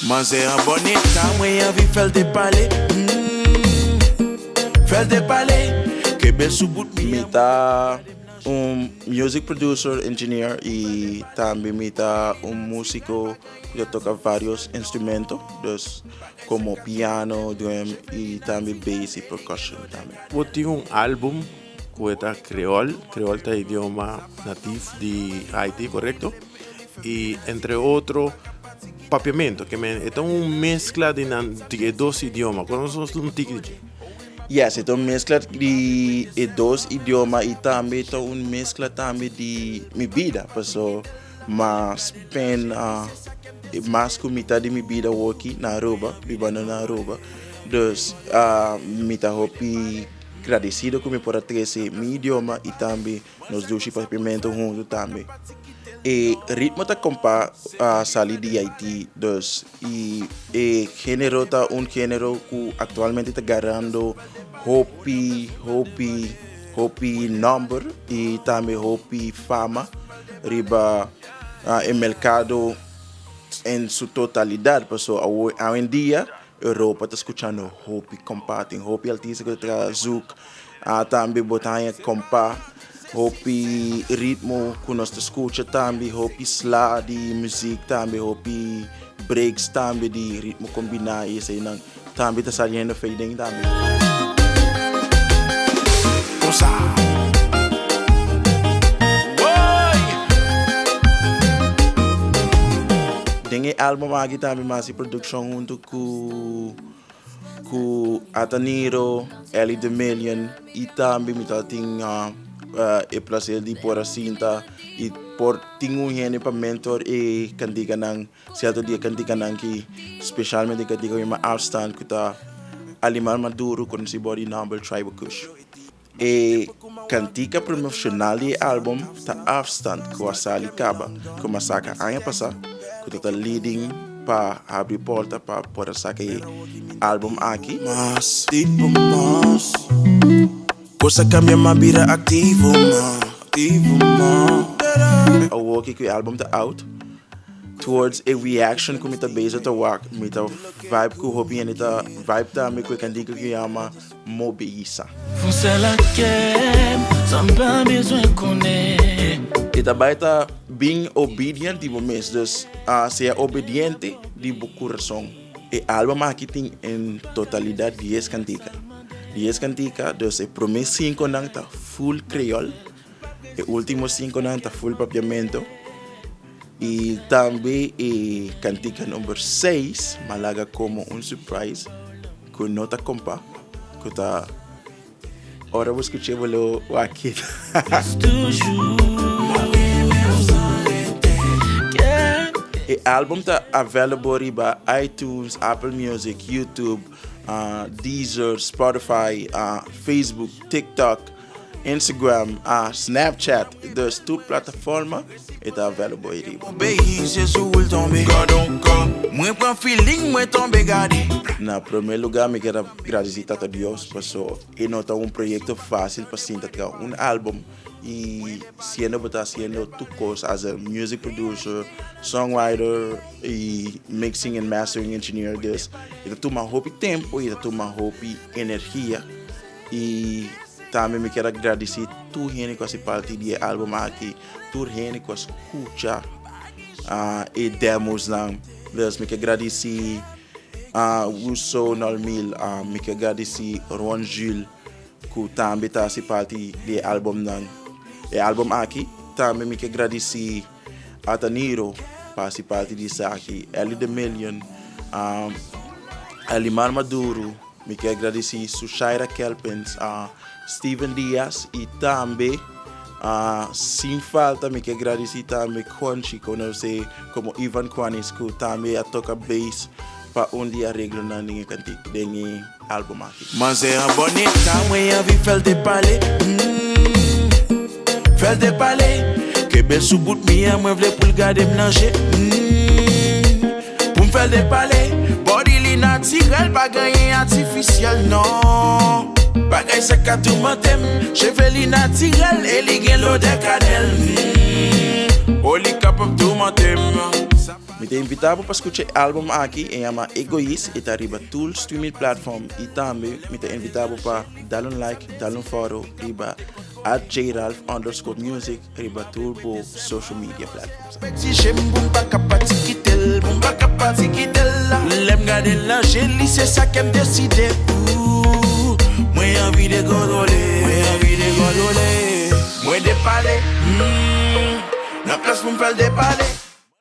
Mas é a bonita, mãe vi fel de palé. Fel de palé. Que bel subut Mita music producer, engineer e também mita músico que toca vários instrumentos, dus, como piano, drum e também bass e percussion também. Eu tenho álbum que é Creole é idioma nativo de Haiti, correto? E entre outros, Papiamento, que é uma mescla de dois idiomas. Conhece um tique? Yes, é uma mescla de dois idiomas e também é uma mescla também de minha vida, porque mas mais que metade de minha vida aqui na Aruba, vivendo na Aruba, dus me estou agradecido que me pode trazer meu idioma e também nos dois papiamentos juntos também. E ritmo tá compa sali de Haiti, dus e gênero tá gênero que atualmente está ganhando hopi number e também hopi fama riba o mercado em sua totalidade, porque hoje em dia Europa está escutando hopi compa, tem hopi artista que traz zouk, também botar compa hopi ritmo que nós escuta também, hopi sla de música também, hopi breaks também de ritmo combinado e isso aí também está saindo fading também. Tem álbum aqui também mais produção junto com Ataniro, Ellie the Million e também me tem o prazer de pôr a cinta e por tinha gente para mentor e cantiga nang certo dia cantiga nang que especialmente cantiga uma afstand que tá alimar maduro com esse body number tribal kush e cantiga promocional e álbum tá afstand com a sali caba como saca ano passado que tá leading para abrir porta para poder sacar álbum aqui mas tipo mas cosa cambia ma bira activo ma a walk que o álbum tá out towards a reaction que me tá based to work me tá vibe que o hobby e tá vibe tá me que candiga que chama mobiliza e também tá being obedient de momento dus ser obediente de coração e álbum aqui tem em totalidade 10 cantigas, dus o primeiro 5 não tá full Creole, o último 5 não tá full Papiamento e também a cantiga número 6 malaga como surprise que não tá compa que tá ora vou escutar o aqui o álbum tá available riba iTunes, Apple Music, YouTube, Deezer, Spotify, Facebook, TikTok, Instagram, Snapchat, das duas plataformas está available aí riba. Na primeiro lugar me quero agradecer a Deus porque não tá projeto fácil para sintetizar álbum e sendo tu coisa as a music producer, songwriter e mixing and mastering engineer isso toma tempo e toma energia e também me quero agradecer tu gente que faz parte do álbum aqui, tu gente que escuta e demos não, me quero agradecer Uso Nolmil, me quero agradecer Ron Gil que também está parte do álbum não. E álbum aqui também me quero agradecer a Taniro, faz parte disso aqui, Ellie the Million, Alimar Maduro, me quero agradecer Sushaira Kelpens, Steven Diaz e também sem falta me quero agradecer também Conchi, como Ivan Quanis, que também a toca bass para dia arreglo na ninguém cantiga, ninguém álbum aqui. Mas é a bonita, mãe vi fel de palé. Fel de palais, que bel subut minha mãe vle pour garder m'nager. Pour m'fel de palais, body li naturel, pas gagné artificiel non. Bagay se ka tout mantem, cheveux li naturel, et li gen l'eau de cannelle. Oh li capable tout mantem. Me te invitava para escutar o álbum aqui, se chama Ergoyis, e está arriba todo streaming platform. E também me te invitava para dar like, dar follow, arriba @JRalph_music, arriba todo social media platforms. Lem gade la jeli, c'est ça qu'elle me décide. Moi envie de gondoler, moi de parler. La place pour me faire déballer.